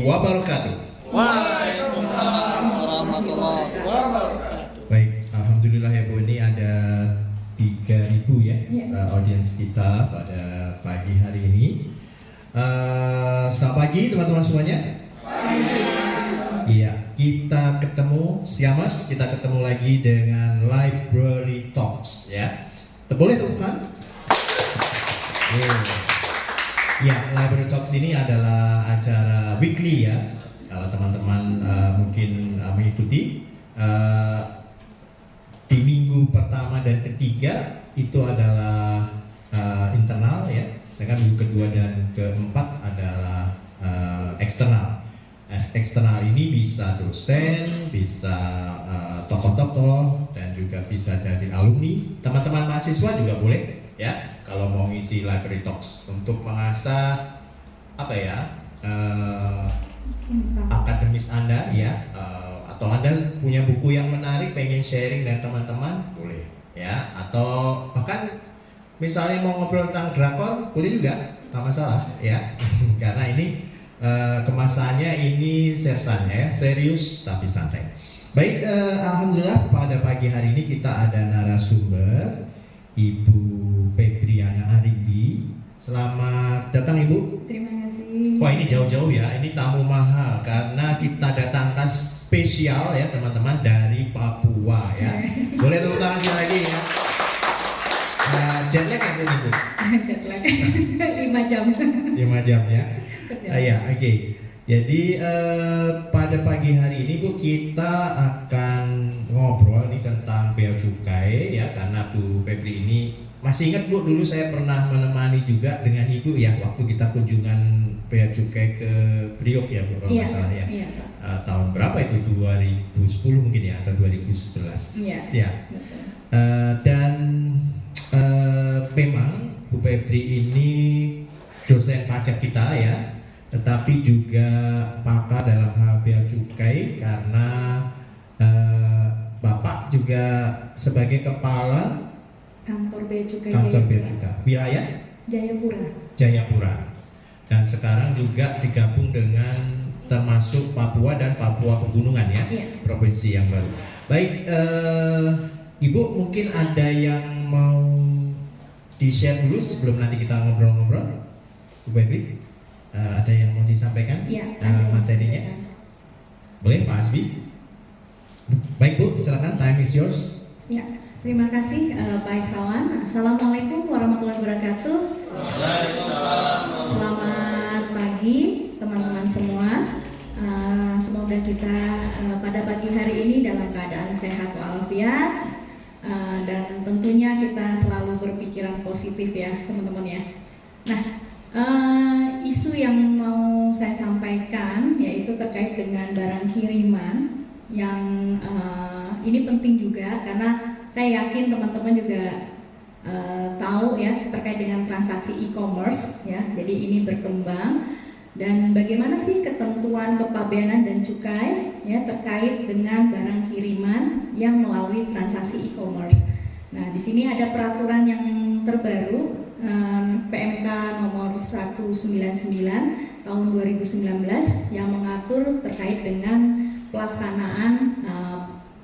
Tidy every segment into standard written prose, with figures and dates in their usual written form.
wabarakatuh. Waalaikumsalam warahmatullahi wabarakatuh. Baik, alhamdulillah ya Bu, ini ada 3.000 ya, audiens kita pada pagi hari ini. Selamat pagi teman-teman semuanya. Iya, kita ketemu Siamas, kita ketemu lagi dengan Library Talks ya. Boleh tepuk tangan? Ya, Library Talks ini adalah acara weekly ya. Kalau teman-teman mungkin mengikuti di minggu pertama dan ketiga itu adalah internal ya. Sedangkan minggu kedua dan keempat adalah eksternal. Eksternal ini bisa dosen, bisa tokoh-tokoh, dan juga bisa dari alumni. Teman-teman mahasiswa juga boleh ya, kalau mau ngisi Library Talks untuk mengasah apa ya, akademis Anda ya, atau Anda punya buku yang menarik pengen sharing dengan teman-teman, boleh ya, atau bahkan misalnya mau ngobrol tentang drakor, boleh juga, nggak masalah ya. Karena ini kemasannya ini sersannya serius tapi santai. Baik, alhamdulillah pada pagi hari ini kita ada narasumber Ibu Febriana Arimbi. Selamat datang Ibu. Terima kasih. Wah, ini jauh-jauh ya, ini tamu mahal karena kita datangkan spesial ya teman-teman dari Papua ya. Boleh tepuk tangan sekali lagi ya. Jet lag kan ini Bu? Jet lag 5 jam. 5 jam ya. Ya, oke. Jadi pada pagi hari ini Bu, kita akan ngobrol nih tentang bea cukai ya, karena Bu Febri ini masih ingat Bu, dulu saya pernah menemani juga dengan Ibu ya waktu kita kunjungan bea cukai ke Priok ya Bu, kalau nggak salah ya. Iya. Tahun berapa itu, 2010 mungkin ya, atau 2011. Iya. Ya. Dan memang Bu Febri ini dosen pajak kita ya, tetapi juga pakar dalam hal bea cukai karena Bapak juga sebagai kepala Kantor Bea Cukai wilayah Jayapura, dan sekarang juga digabung dengan termasuk Papua dan Papua Pegunungan ya, provinsi yang baru. Baik, Ibu mungkin ada yang mau di-share dulu sebelum nanti kita ngobrol-ngobrol, Bu Febri? Ada yang mau disampaikan materinya? Boleh Pak Asbi? Baik Bu, silakan, time is yours. Ya, terima kasih Pak Eksawan. Assalamualaikum warahmatullahi wabarakatuh. Selamat pagi teman-teman semua. Semoga kita pada pagi hari ini dalam keadaan sehat walafiat, dan tentunya kita selalu berpikiran positif ya teman-teman ya. Nah, isu yang mau saya sampaikan yaitu terkait dengan barang kiriman yang ini penting juga karena saya yakin teman-teman juga tahu ya terkait dengan transaksi e-commerce ya. Jadi ini berkembang, dan bagaimana sih ketentuan kepabeanan dan cukai ya terkait dengan barang kiriman yang melalui transaksi e-commerce. Nah, di sini ada peraturan yang terbaru PMK nomor 199 tahun 2019 yang mengatur terkait dengan pelaksanaan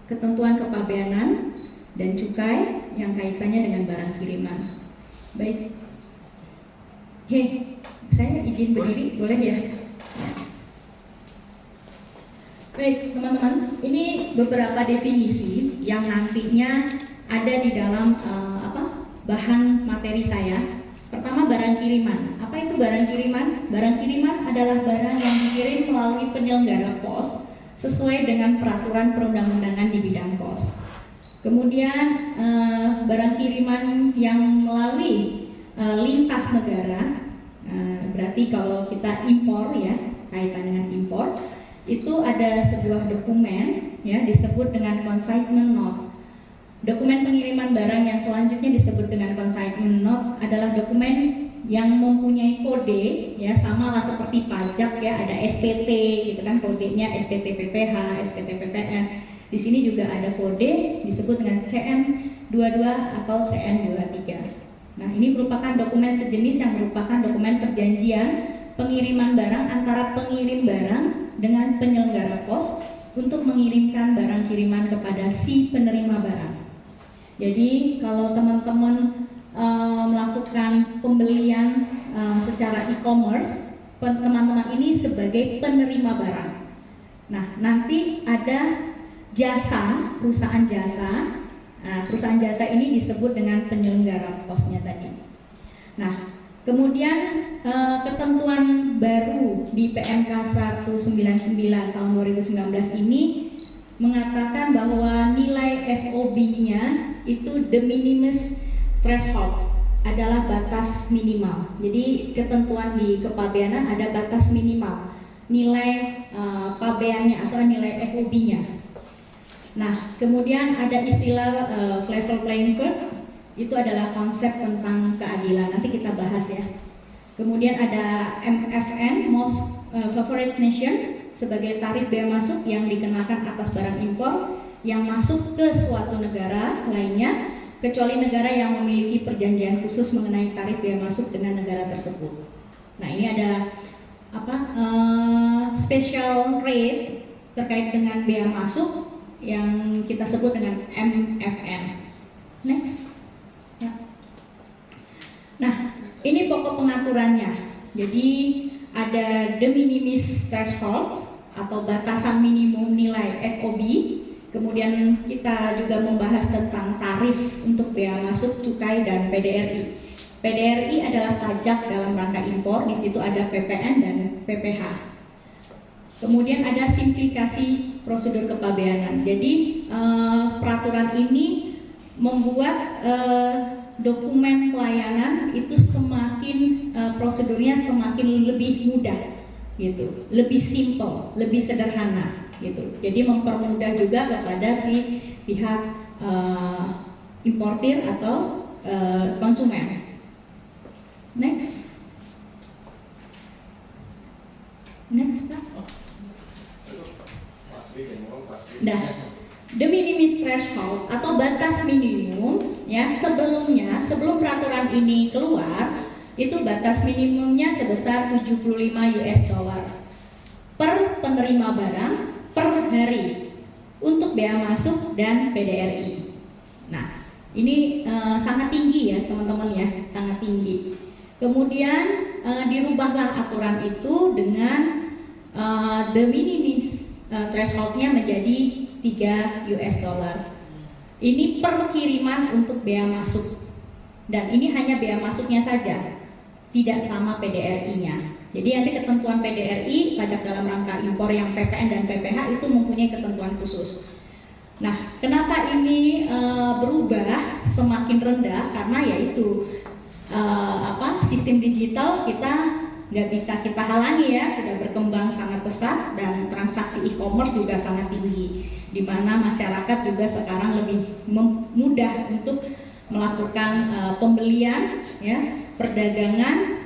ketentuan kepabeanan dan cukai yang kaitannya dengan barang kiriman. Baik, saya izin berdiri, boleh ya? Baik teman-teman, ini beberapa definisi yang nantinya ada di dalam bahan materi saya. Pertama, barang kiriman. Apa itu barang kiriman? Barang kiriman adalah barang yang dikirim melalui penyelenggara pos sesuai dengan peraturan perundang-undangan di bidang pos. Kemudian barang kiriman yang melalui lintas negara, berarti kalau kita impor ya, kaitan dengan impor, itu ada sebuah dokumen ya disebut dengan consignment note. Dokumen pengiriman barang yang selanjutnya disebut dengan consignment note adalah dokumen yang mempunyai kode ya, sama lah seperti pajak ya, ada SPT gitu kan, kodenya SPT PPH, SPT PPN. Di sini juga ada kode disebut dengan CN22 atau CN23. Nah, ini merupakan dokumen sejenis yang merupakan dokumen perjanjian pengiriman barang antara pengirim barang dengan penyelenggara pos untuk mengirimkan barang kiriman kepada si penerima barang. Jadi kalau teman-teman melakukan pembelian secara e-commerce, teman-teman ini sebagai penerima barang. Nah, nanti ada jasa, perusahaan jasa. Nah, perusahaan jasa ini disebut dengan penyelenggara posnya tadi. Nah, kemudian ketentuan baru di PMK 199 tahun 2019 ini mengatakan bahwa nilai FOB-nya itu the minimus threshold, adalah batas minimal. Jadi ketentuan di kepabeanan ada batas minimal nilai pabeannya atau nilai FOB-nya. Nah, kemudian ada istilah level playing field, itu adalah konsep tentang keadilan. Nanti kita bahas ya. Kemudian ada MFN, Most Favorite Nation, sebagai tarif bea masuk yang dikenakan atas barang impor yang masuk ke suatu negara lainnya, kecuali negara yang memiliki perjanjian khusus mengenai tarif bea masuk dengan negara tersebut. Nah, ini ada special rate terkait dengan bea masuk yang kita sebut dengan MFN. Next. Ya. Nah, ini pokok pengaturannya. Jadi ada the minimis threshold atau batasan minimum nilai FOB. Kemudian kita juga membahas tentang tarif untuk bea masuk, cukai, dan PDRI. PDRI adalah pajak dalam rangka impor, di situ ada PPN dan PPH. Kemudian ada simplifikasi prosedur kepabeanan. Jadi peraturan ini membuat dokumen pelayanan itu semakin prosedurnya semakin lebih mudah, gitu, lebih simple, lebih sederhana, gitu. Jadi mempermudah juga kepada si pihak importir atau konsumen. Next, Pak. Nah, the minimis threshold atau batas minimum ya, sebelum peraturan ini keluar itu batas minimumnya sebesar 75 US dollar per penerima barang per hari untuk bea masuk dan PDRI. Nah, ini sangat tinggi ya teman-teman ya, sangat tinggi. Kemudian dirubahlah aturan itu dengan the minimis thresholdnya menjadi 3 US dollar. Ini per kiriman untuk bea masuk, dan ini hanya bea masuknya saja, tidak sama PDRI-nya. Jadi nanti ketentuan PDRI, pajak dalam rangka impor yang PPN dan PPH itu mempunyai ketentuan khusus. Nah, kenapa ini berubah semakin rendah? Karena yaitu sistem digital kita nggak bisa kita halangi ya, sudah berkembang sangat pesat dan transaksi e-commerce juga sangat tinggi, di mana masyarakat juga sekarang lebih mudah untuk melakukan pembelian ya, perdagangan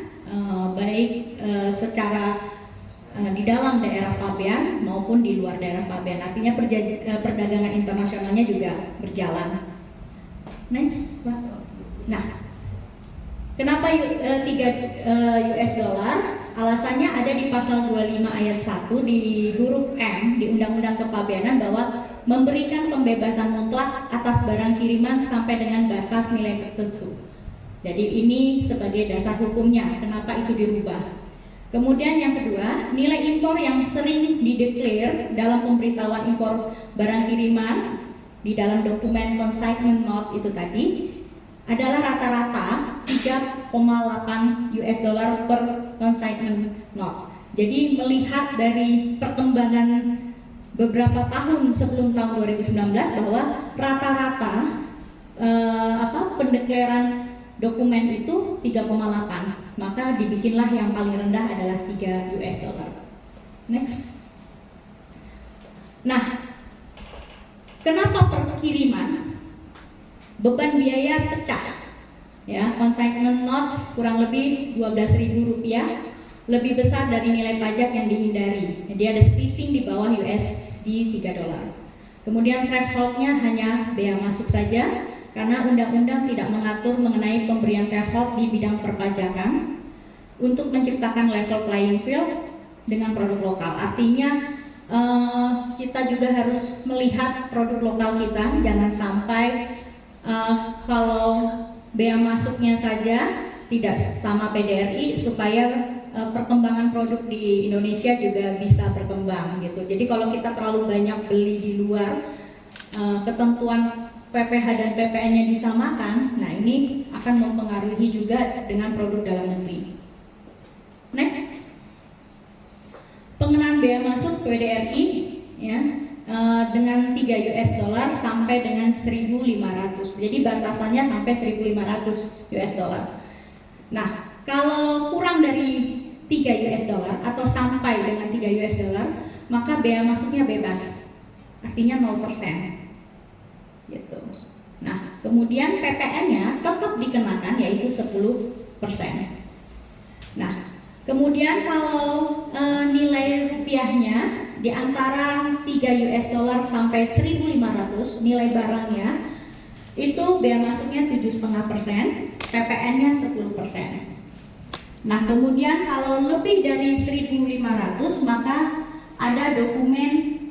baik secara di dalam daerah pabean maupun di luar daerah pabean. Artinya perdagangan internasionalnya juga berjalan. Next, Pak. Nah, kenapa 3 US dollar? Alasannya ada di pasal 25 ayat 1 di huruf M di Undang-Undang Kepabeanan bahwa memberikan pembebasan mutlak atas barang kiriman sampai dengan batas nilai tertentu. Jadi ini sebagai dasar hukumnya, kenapa itu dirubah. Kemudian yang kedua, nilai impor yang sering dideklar dalam pemberitahuan impor barang kiriman di dalam dokumen consignment note itu tadi adalah rata-rata 3,8 US dollar per consignment note. Jadi melihat dari perkembangan beberapa tahun sebelum tahun 2019 bahwa rata-rata pendeklaran dokumen itu 3,8, maka dibikinlah yang paling rendah adalah 3 US dollar. Next. Nah, kenapa perkiriman beban biaya pecah? Ya, consignment notes kurang lebih Rp12.000 lebih besar dari nilai pajak yang dihindari. Jadi ada splitting di bawah USD 3 dolar. Kemudian thresholdnya hanya bea masuk saja, karena undang-undang tidak mengatur mengenai pemberian threshold di bidang perpajakan. Untuk menciptakan level playing field, dengan produk lokal. Artinya kita juga harus melihat produk lokal kita, jangan sampai kalau bea masuknya saja tidak sama PDRI, supaya perkembangan produk di Indonesia juga bisa berkembang gitu. Jadi kalau kita terlalu banyak beli di luar, ketentuan PPH dan PPN-nya disamakan, nah ini akan mempengaruhi juga dengan produk dalam negeri. Next, pengenaan bea masuk PDRI ya, dengan 3 US dollar sampai dengan 1.500. Jadi batasannya sampai 1.500 US dollar. Nah, kalau kurang dari 3 US dollar atau sampai dengan 3 US dollar, maka bea masuknya bebas. Artinya 0%. Gitu. Nah, kemudian PPN-nya tetap dikenakan, yaitu 10%. Nah, kemudian kalau nilai rupiahnya di antara 3 US dollar sampai 1.500, nilai barangnya itu bea masuknya 7,5%, PPN-nya 10%. Nah, kemudian kalau lebih dari 1.500, maka ada dokumen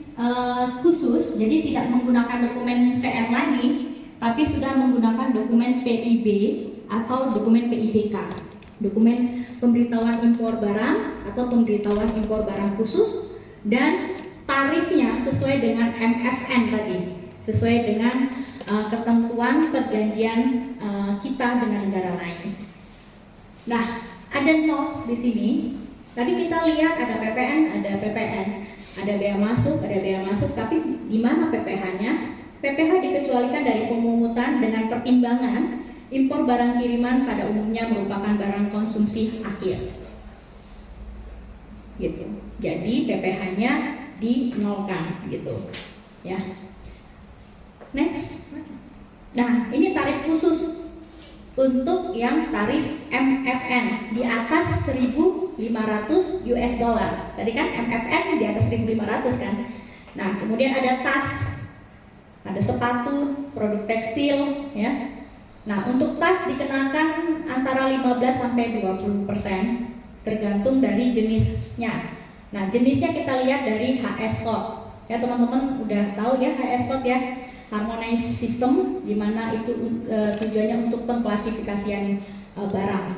khusus, jadi tidak menggunakan dokumen CN lagi, tapi sudah menggunakan dokumen PIB atau dokumen PIBK, dokumen pemberitahuan impor barang atau pemberitahuan impor barang khusus, dan tarifnya sesuai dengan MFN tadi, sesuai dengan ketentuan perjanjian kita dengan negara lain. Nah, ada notes di sini. Tadi kita lihat ada PPN, ada bea masuk, tapi gimana PPH-nya? PPH dikecualikan dari pemungutan dengan pertimbangan impor barang kiriman pada umumnya merupakan barang konsumsi akhir. Gitu. Jadi PPH-nya dinolkan gitu. Ya. Next. Nah, ini tarif khusus untuk yang tarif MFN di atas 1.500 US dollar. Tadi kan MFN di atas 1.500 kan. Nah, kemudian ada tas, ada sepatu, produk tekstil ya. Nah, untuk tas dikenakan antara 15 sampai 20% tergantung dari jenisnya. Nah, jenisnya kita lihat dari HS code. Ya, teman-teman udah tahu ya HS code ya. Harmonized system, di mana itu tujuannya untuk pengklasifikasian barang.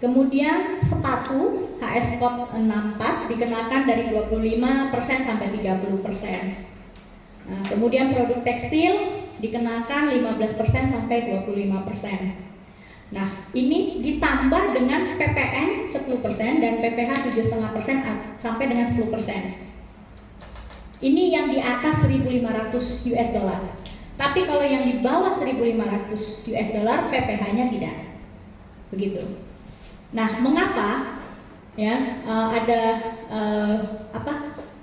Kemudian sepatu HS code 64 dikenakan dari 25% sampai 30%. Nah, kemudian produk tekstil dikenakan 15% sampai 25%. Nah, ini ditambah dengan PPN 10% dan PPH 7,5% sampai dengan 10%. Ini yang di atas 1.500 US dollar. Tapi kalau yang di bawah 1.500 US dollar, PPH-nya tidak. Begitu. Nah, mengapa ya ada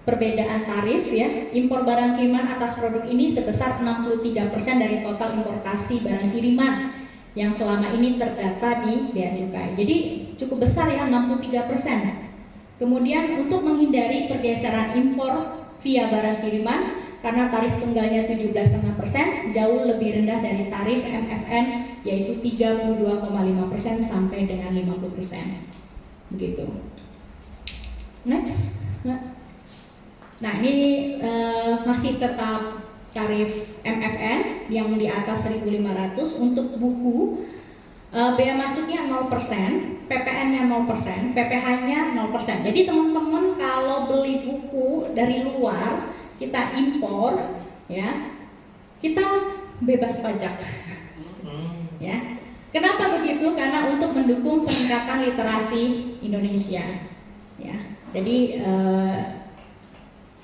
perbedaan tarif ya? Impor barang kiriman atas produk ini sebesar 63% dari total importasi barang kiriman yang selama ini terdata di bea cukai. Jadi cukup besar ya, 63%. Kemudian untuk menghindari pergeseran impor via barang kiriman, karena tarif tunggalnya 17,5%, jauh lebih rendah dari tarif MFN, yaitu 32,5% sampai dengan 50%. Begitu. Next. Nah, ini masih tetap tarif MFN yang di atas 1.500 untuk buku. Bea masuknya 0%, PPN-nya 0%, PPH-nya 0%. Jadi teman-teman kalau beli buku dari luar, kita impor, ya, kita bebas pajak. Ya. Kenapa begitu? Karena untuk mendukung peningkatan literasi Indonesia. Ya. Jadi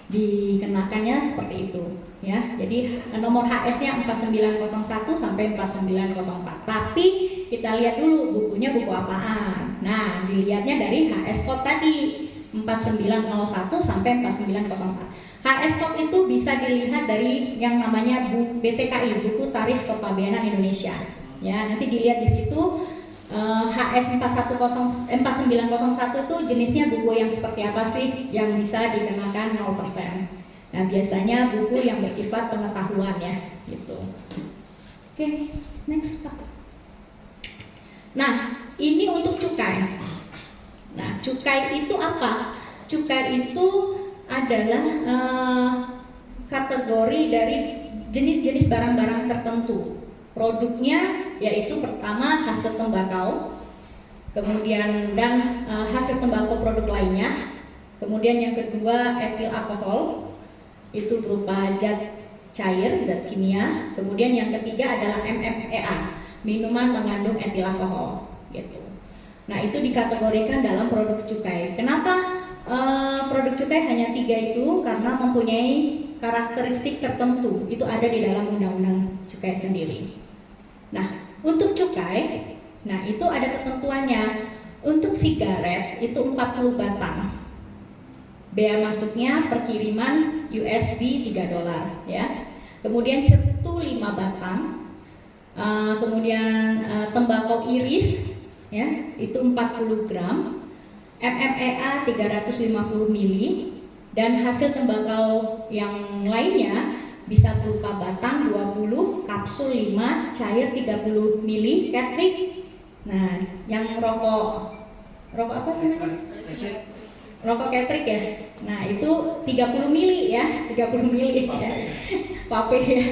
dikenakannya seperti itu. Ya, jadi nomor HS-nya 4901 sampai 4904. Tapi kita lihat dulu bukunya buku apaan. Nah, dilihatnya dari HS code tadi 4901 sampai 4904. HS code itu bisa dilihat dari yang namanya BTKI, buku Tarif Kepabeanan Indonesia. Ya, nanti dilihat di situ HS 4901 itu jenisnya buku yang seperti apa sih yang bisa dikenakan 0%. Nah, biasanya buku yang bersifat pengetahuan ya, gitu. Oke, next Pak. Nah, ini untuk cukai. Nah, cukai itu apa? cukai itu adalah kategori dari jenis-jenis barang-barang tertentu. Produknya yaitu pertama hasil tembakau, kemudian dan hasil tembakau produk lainnya. Kemudian yang kedua etil alkohol, itu berupa zat cair, zat kimia. Kemudian yang ketiga adalah MMEA, minuman mengandung etil alkohol, gitu. Nah itu dikategorikan dalam produk cukai. Kenapa produk cukai hanya 3 itu? Karena mempunyai karakteristik tertentu, itu ada di dalam undang-undang cukai sendiri. Nah untuk cukai, nah itu ada ketentuannya. Untuk sigaret itu 40 batang. Bea masuknya per kiriman USD $3 ya. Kemudian cerutu 5 batang. Kemudian tembakau iris ya, itu 40 gram. MMEA 350 mili dan hasil tembakau yang lainnya bisa berupa batang 20, kapsul 5, cair 30 mili, Patrick. Nah, yang rokok apa namanya? Rokok Patrick ya. Nah, itu 30 mili ya, 30 mili ya. Vape ya.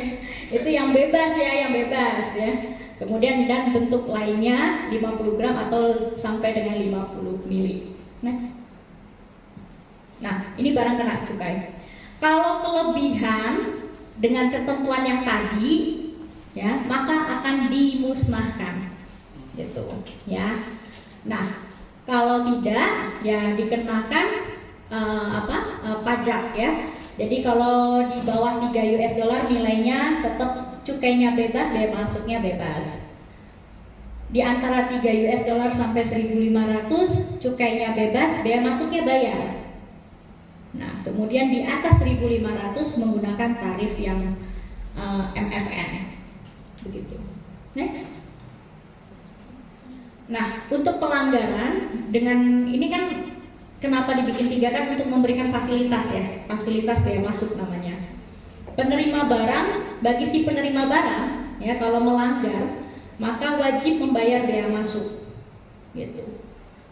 Itu yang bebas ya, Kemudian dan bentuk lainnya 50 gram atau sampai dengan 50 mili. Next. Nah, ini barang kena cukai. Kalau kelebihan dengan ketentuan yang tadi ya, maka akan dimusnahkan. Gitu ya. Nah, kalau tidak ya dikenakan pajak ya. Jadi kalau di bawah 3 US dollar nilainya tetap cukainya bebas, bea masuknya bebas. Di antara 3 US dollar sampai 1.500 cukainya bebas, bea masuknya bayar. Nah, kemudian di atas 1.500 menggunakan tarif yang MFN. Begitu. Next. Nah, untuk pelanggaran dengan ini kan kenapa dibikin 3 kan untuk memberikan fasilitas ya, fasilitas bea masuk namanya. Penerima barang, bagi si penerima barang ya kalau melanggar maka wajib membayar bea masuk, gitu.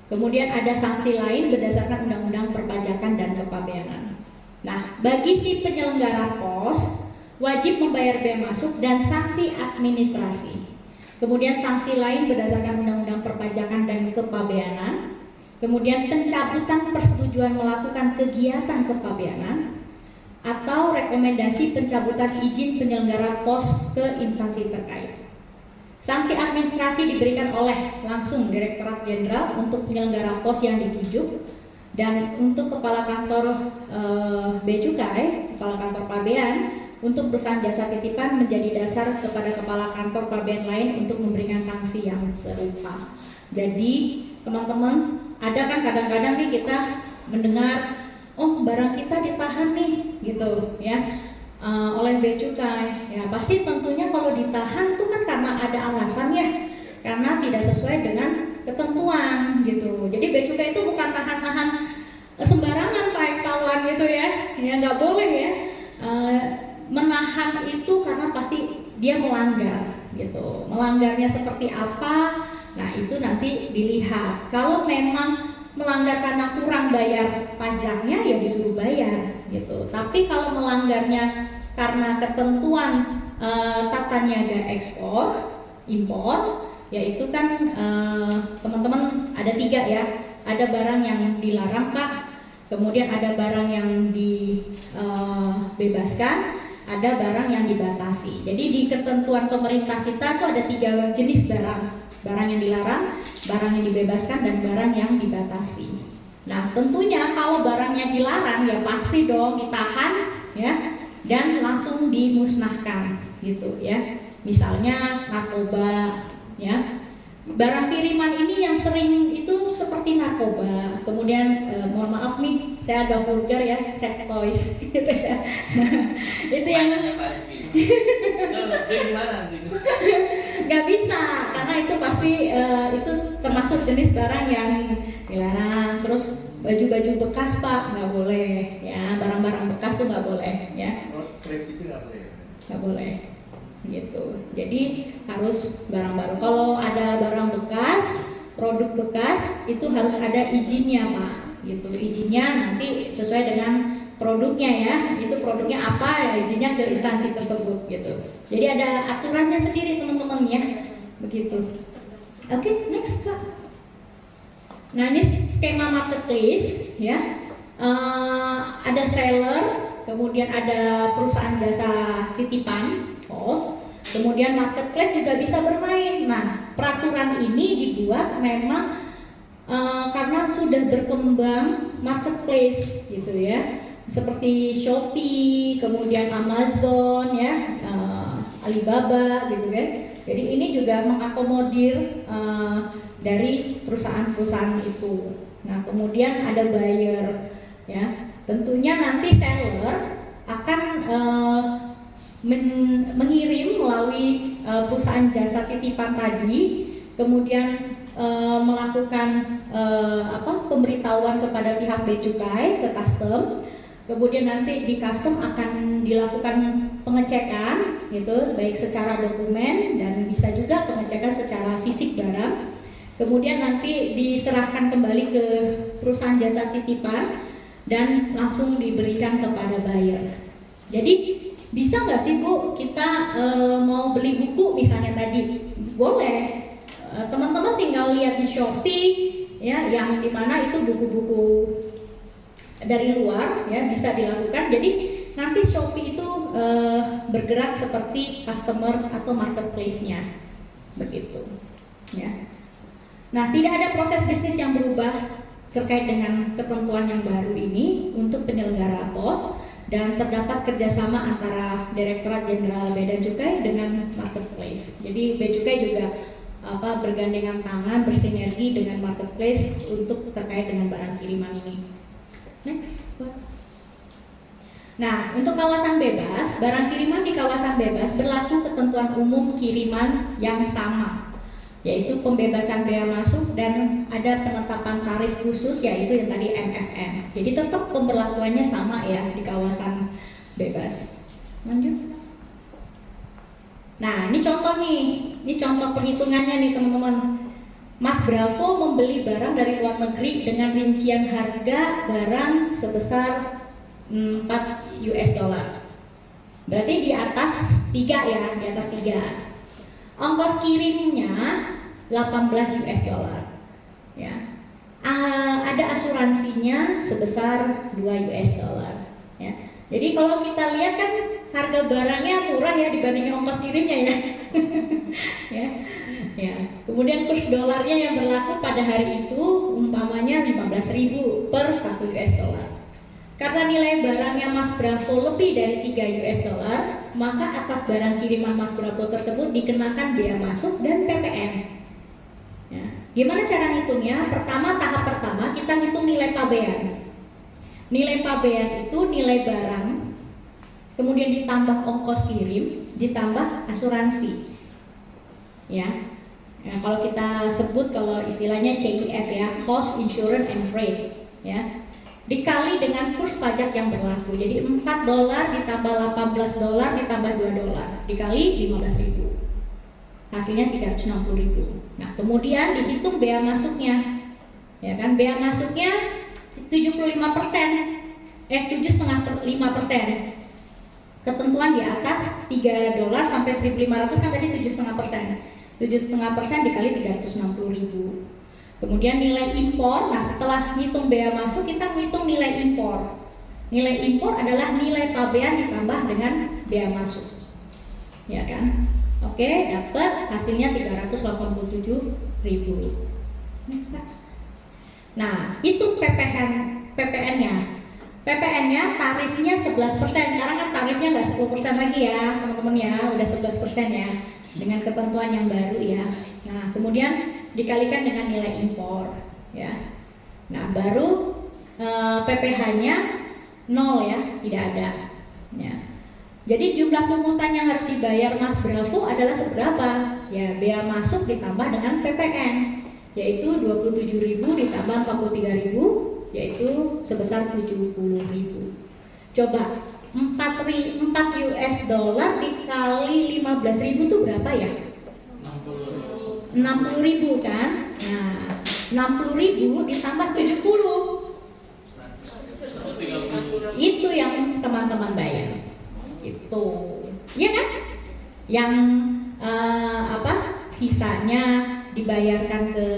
Kemudian ada sanksi lain berdasarkan Undang-Undang Perpajakan dan Kepabeanan. Nah, bagi si penyelenggara pos wajib membayar bea masuk dan sanksi administrasi. Kemudian sanksi lain berdasarkan Undang-Undang Perpajakan dan Kepabeanan. Kemudian pencabutan persetujuan melakukan kegiatan kepabeanan atau rekomendasi pencabutan izin penyelenggara pos ke instansi terkait. Sanksi administrasi diberikan oleh langsung Direktorat Jenderal untuk penyelenggara pos yang ditunjuk, dan untuk kepala kantor Bea Cukai, kepala kantor pabean untuk perusahaan jasa titipan menjadi dasar kepada kepala kantor pabean lain untuk memberikan sanksi yang serupa. Jadi teman-teman, ada kan kadang-kadang nih kita mendengar, oh barang kita ditahan nih, gitu ya. Oleh Bea Cukai, ya pasti tentunya kalau ditahan itu kan karena ada alasan ya, karena tidak sesuai dengan ketentuan gitu. Jadi Bea Cukai itu bukan nahan-nahan sembarangan Pak Eksawan gitu ya nggak boleh ya. Menahan itu karena pasti dia melanggar gitu. Melanggarnya seperti apa? Nah itu nanti dilihat. Kalau memang melanggar karena kurang bayar pajaknya ya disuruh bayar gitu. Tapi kalau melanggarnya karena ketentuan tata niaga ekspor impor, yaitu kan teman-teman ada 3 ya. Ada barang yang dilarang Pak, kemudian ada barang yang dibebaskan, ada barang yang dibatasi. Jadi di ketentuan pemerintah kita tuh ada 3 jenis barang. Barang yang dilarang, barang yang dibebaskan, dan barang yang dibatasi. Nah tentunya kalau barangnya dilarang ya pasti dong ditahan ya, dan langsung dimusnahkan gitu ya. Misalnya narkoba ya. Barang kiriman ini yang sering itu seperti narkoba. Kemudian mohon maaf nih, saya agak vulgar ya, sex toys gitu ya. Itu yang nggak bisa, karena itu pasti itu termasuk jenis barang yang dilarang. Terus baju-baju bekas Pak nggak boleh ya, barang-barang bekas tuh nggak boleh ya. Thrift itu nggak boleh. Nggak boleh gitu. Jadi harus barang baru. Kalau ada barang bekas, produk bekas itu harus ada izinnya Pak gitu. Izinnya nanti sesuai dengan produknya ya, itu produknya apa ya, izinnya ke instansi tersebut gitu. Jadi ada aturannya sendiri teman-teman ya, begitu. Oke, next Kak. Nah ini skema marketplace ya. Ada seller, kemudian ada perusahaan jasa titipan pos, kemudian marketplace juga bisa bermain. Nah peraturan ini dibuat memang karena sudah berkembang marketplace gitu ya, seperti Shopee, kemudian Amazon ya, Alibaba gitu kan. Jadi ini juga mengakomodir dari perusahaan-perusahaan itu. Nah kemudian ada buyer ya, tentunya nanti seller akan mengirim melalui perusahaan jasa titipan tadi, kemudian melakukan pemberitahuan kepada pihak bea cukai ke custom, kemudian nanti di custom akan dilakukan pengecekan gitu, baik secara dokumen dan bisa juga pengecekan secara fisik barang, kemudian nanti diserahkan kembali ke perusahaan jasa titipan dan langsung diberikan kepada buyer. Jadi bisa nggak sih Bu kita mau beli buku misalnya tadi? Boleh. Teman-teman tinggal lihat di Shopee ya, yang dimana itu buku-buku dari luar ya bisa dilakukan. Jadi nanti Shopee itu bergerak seperti customer atau marketplace-nya, begitu ya. Nah tidak ada proses bisnis yang berubah terkait dengan ketentuan yang baru ini untuk penyelenggara pos, dan terdapat kerjasama antara Direktorat Jenderal Bea dan Cukai dengan marketplace. Jadi Bea Cukai juga bergandengan tangan, bersinergi dengan marketplace untuk terkait dengan barang kiriman ini. Next. Nah, untuk kawasan bebas, barang kiriman di kawasan bebas berlaku ketentuan umum kiriman yang sama, yaitu pembebasan bea masuk dan ada penetapan tarif khusus, yaitu yang tadi MFN. Jadi tetap pemberlakuannya sama ya di kawasan bebas. Lanjut. Nah ini contoh nih, ini contoh perhitungannya nih teman-teman. Mas Bravo membeli barang dari luar negeri dengan rincian harga barang sebesar 4 US dollar. Berarti di atas 3 ya, di atas 3. Ongkos kirimnya 18 US dollar. Ya. Ada asuransinya sebesar 2 US dollar. Ya. Jadi kalau kita lihat kan harga barangnya murah ya dibandingin ongkos kirimnya ya. Ya. Ya. Kemudian kurs dolarnya yang berlaku pada hari itu umpamanya 15.000 per 1 US dollar. Karena nilai barangnya Mas Bravo lebih dari 3 US dollar, maka atas barang kiriman Mas Bravo tersebut dikenakan bea masuk dan PPN. Ya. Gimana cara ngitungnya? Tahap pertama kita ngitung nilai pabean. Nilai pabean itu nilai barang, kemudian ditambah ongkos kirim, ditambah asuransi. Ya. Nah, kalau kita sebut kalau istilahnya CIF ya, Cost, Insurance and Freight, ya. Dikali dengan kurs pajak yang berlaku. Jadi 4 dolar ditambah 18 dolar ditambah 2 dolar dikali 15.000. Hasilnya 360.000. Nah, kemudian dihitung bea masuknya. Ya kan, bea masuknya 75%. 7,5%. Ketentuan di atas 3 dolar sampai 1.500 kan tadi 7,5%. 7,5% dikali 360.000. Kemudian nilai impor, nah setelah ngitung bea masuk kita ngitung nilai impor. Nilai impor adalah nilai pabean ditambah dengan bea masuk. Ya kan? Oke, dapat hasilnya 387.000. Nah, itu PPN-nya. PPN-nya tarifnya 11%. Sekarang kan tarifnya nggak 10% lagi ya, teman-teman ya, udah 11% ya. Dengan ketentuan yang baru ya. Nah, kemudian dikalikan dengan nilai impor ya. Nah, baru PPh-nya 0 ya, tidak ada ya. Jadi jumlah pungutan yang harus dibayar Mas Bravo adalah seberapa? Ya, bea masuk ditambah dengan PPN, yaitu 27.000 ditambah 43.000, yaitu sebesar 70.000. Coba 4 US dollar dikali 15.000 itu berapa ya? 60.000 kan? Nah, 60.000 ditambah 70 itu yang teman-teman bayar. Itu, ya kan? Yang sisanya dibayarkan ke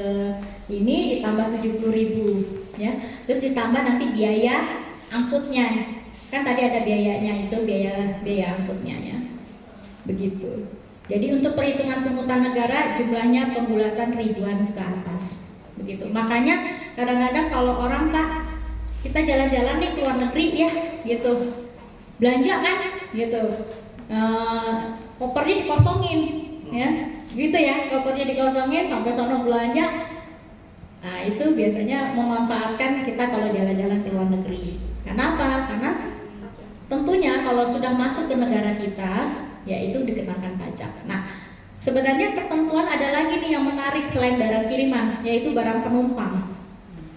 ini ditambah 70.000 ya. Terus ditambah nanti biaya angkutnya. Kan tadi ada biayanya itu biaya angkutnya ya. Begitu. Jadi untuk perhitungan pungutan negara jumlahnya pembulatan ribuan ke atas. Begitu. Makanya kadang-kadang kalau orang, Pak, kita jalan-jalan nih ke luar negeri ya, gitu. Belanja kan, gitu. Kopernya dikosongin, ya, gitu ya. Kopernya dikosongin sampai sono belanja. Nah itu biasanya memanfaatkan kita kalau jalan-jalan ke luar negeri. Kenapa? Karena tentunya kalau sudah masuk ke negara kita, yaitu dikenakan pajak. Nah, sebenarnya ketentuan ada lagi nih yang menarik selain barang kiriman, yaitu barang penumpang.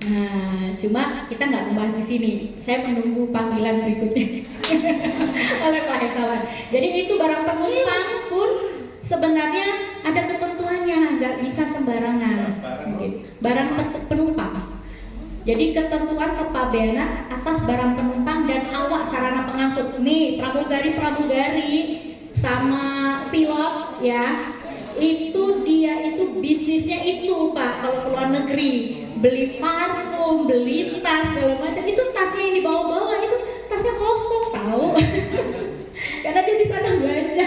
Nah, cuma kita nggak membahas di sini. Saya menunggu panggilan berikutnya oleh Pak Hesawan. Jadi itu barang penumpang pun sebenarnya ada ketentuannya, nggak bisa sembarangan. Barang penumpang. Jadi ketentuan kepabeanan atas barang penumpang dan awak sarana pengangkut. Nih, pramugari sama pilot ya, itu dia itu bisnisnya itu, Pak, kalau ke luar negeri beli parfum, beli tas segala macam, itu tasnya yang dibawa-bawa itu tasnya kosong tahu. Karena dia di sana belanja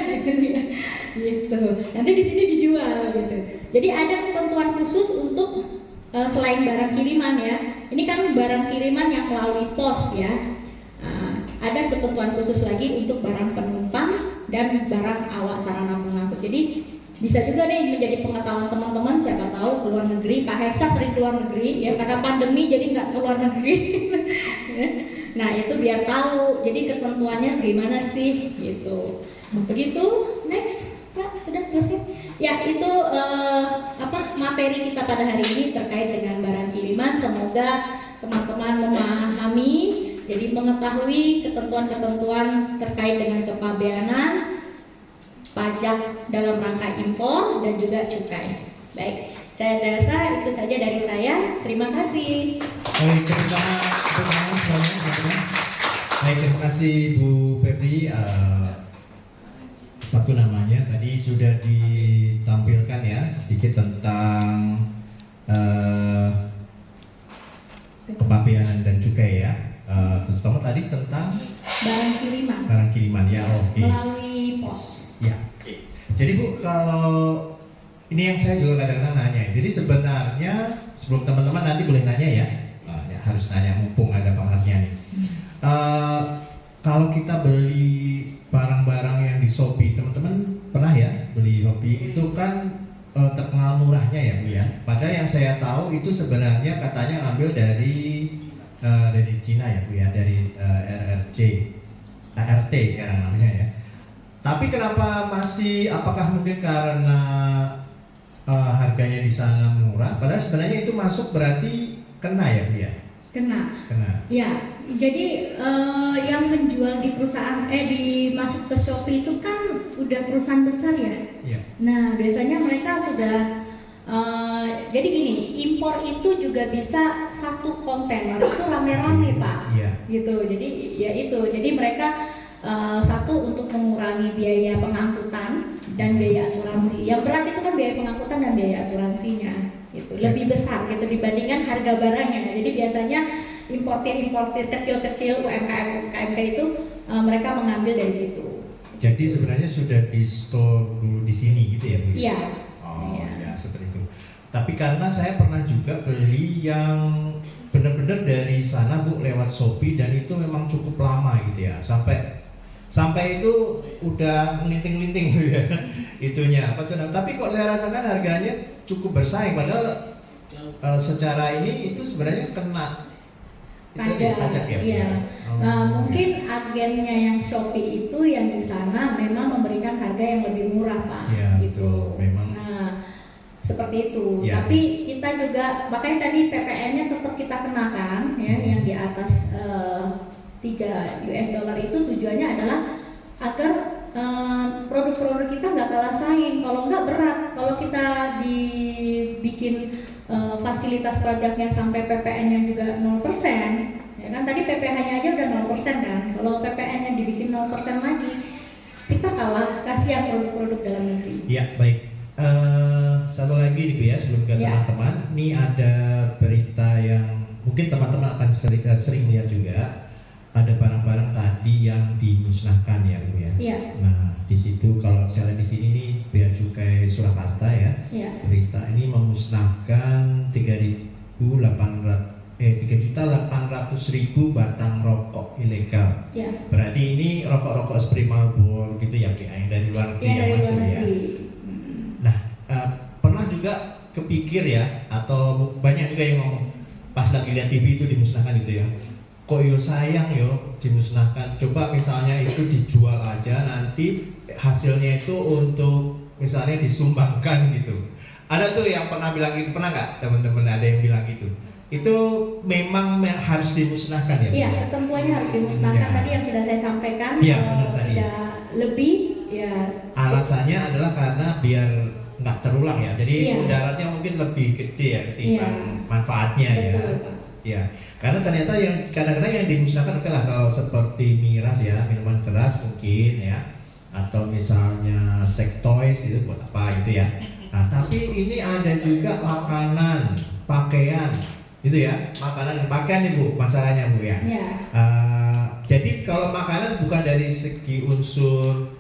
gitu. Nanti di sini dijual gitu. Jadi ada ketentuan khusus untuk selain barang kiriman ya. Ini kan barang kiriman yang melalui pos ya. Ada ketentuan khusus lagi untuk barang penumpang dan barang awak sarana pengangkut. Jadi bisa juga nih menjadi pengetahuan teman-teman, siapa tahu ke luar negeri. Kak Hersa sering ke luar negeri ya, karena pandemi jadi nggak ke luar negeri. Nah itu biar tahu. Jadi ketentuannya gimana sih gitu. Begitu. Next. Ya, sudah selesai. Ya itu materi kita pada hari ini terkait dengan barang kiriman. Semoga teman-teman memahami, jadi mengetahui ketentuan-ketentuan terkait dengan kepabeanan, pajak dalam rangka impor dan juga cukai. Baik, saya rasa itu saja dari saya. Terima kasih. Baik, terima kasih Bu Febri. Apa tuh namanya? Tadi sudah ditampilkan ya sedikit tentang kepabeanan dan cukai ya. Terutama tadi tentang Barang kiriman. Barang kiriman ya, oke. Melalui pos. Ya. Jadi Bu, kalau ini yang saya juga kadang-kadang nanya. Jadi sebenarnya sebelum teman-teman nanti boleh nanya ya, harus nanya mumpung ada Pak Harnya nih. Kalau kita beli barang-barang yang di Shopee, teman-teman pernah ya beli Shopee itu kan terkenal murahnya ya Bu ya. Padahal yang saya tahu itu sebenarnya katanya ambil dari Cina ya Bu ya, dari ART sekarang namanya ya. Tapi kenapa masih, apakah mungkin karena harganya di sana murah? Padahal sebenarnya itu masuk berarti kena ya Bu ya? Kena. Ya, jadi yang menjual di perusahaan masuk ke Shopee itu kan udah perusahaan besar ya. Iya. Nah, biasanya mereka sudah jadi gini, impor itu juga bisa satu kontainer itu rame-rame Pak. Iya. Gitu. Jadi ya itu. Jadi mereka satu untuk mengurangi biaya pengangkutan dan biaya asuransi. Yang berat itu kan biaya pengangkutan dan biaya asuransinya. Gitu. Lebih besar gitu dibandingkan harga barangnya. Jadi biasanya importir kecil-kecil UMKM itu mereka mengambil dari situ. Jadi sebenarnya sudah di store dulu di sini gitu ya Bu? Iya. Oh ya seperti itu. Tapi karena saya pernah juga beli yang benar-benar dari sana Bu lewat Shopee dan itu memang cukup lama gitu ya. Sampai itu udah melinting-linting gitu ya. Itunya apa tuh? Tapi kok saya rasakan harganya cukup bersaing padahal secara ini itu sebenarnya kena pajak ya. Iya. Mungkin agennya yang Shopee itu yang di sana memang memberikan harga yang lebih murah Pak. Iya, gitu. betul. Memang. Nah, seperti itu. Ya. Tapi kita juga makanya tadi PPN-nya tetap kita kenakan ya, yang di atas 3 US dollar itu tujuannya adalah agar produk-produk kita nggak kalah saing. Kalau nggak berat, kalau kita dibikin fasilitas pajaknya sampai PPN-nya juga 0%, Ya kan tadi PPh-nya aja udah 0% kan. Kalau PPN-nya dibikin 0% lagi, kita kalah, kasihan produk-produk dalam negeri. Ya, baik. Satu lagi nih Bu ya, sebelum ke Ya. teman-teman, ini ada berita yang mungkin teman-teman akan sering lihat juga. Ada barang-barang tadi yang dimusnahkan ya Bu ya. Iya. Nah, di situ kalau saya lihat di sini nih Bea Cukai Surakarta ya. Iya. Berita ini memusnahkan 3.800.000 batang rokok ilegal. Ya. Berarti ini rokok-rokok seperti Marlboro gitu ya, Bu, yang dari luar negeri Iya, yang dari luar masuk ya. negeri. Nah, pernah juga kepikir ya, atau banyak juga yang ngomong pas lagi lihat TV itu dimusnahkan gitu ya. Kok yo sayang yo dimusnahkan. Coba misalnya itu dijual aja, nanti hasilnya itu untuk misalnya disumbangkan gitu. Ada tuh yang pernah bilang gitu, pernah nggak teman-teman ada yang bilang gitu? Itu memang harus dimusnahkan ya? Iya, ketentuannya harus dimusnahkan. Ya. Tadi yang sudah saya sampaikan, Iya, benar tadi. tidak lebih, ya. Alasannya adalah karena biar nggak terulang ya. Jadi Iya. mudaratnya mungkin lebih gede ya ketimbang Iya. manfaatnya ya. Betul, Pak. Ya, karena ternyata yang kadang-kadang yang dimusnahkan oke lah kalau seperti miras ya, minuman keras mungkin ya, atau misalnya sex toys itu buat apa gitu ya. Nah, tapi ini ada juga makanan, pakaian, gitu ya, makanan dan pakaian nih Bu, masalahnya Bu ya. Ya. Jadi kalau makanan bukan dari segi unsur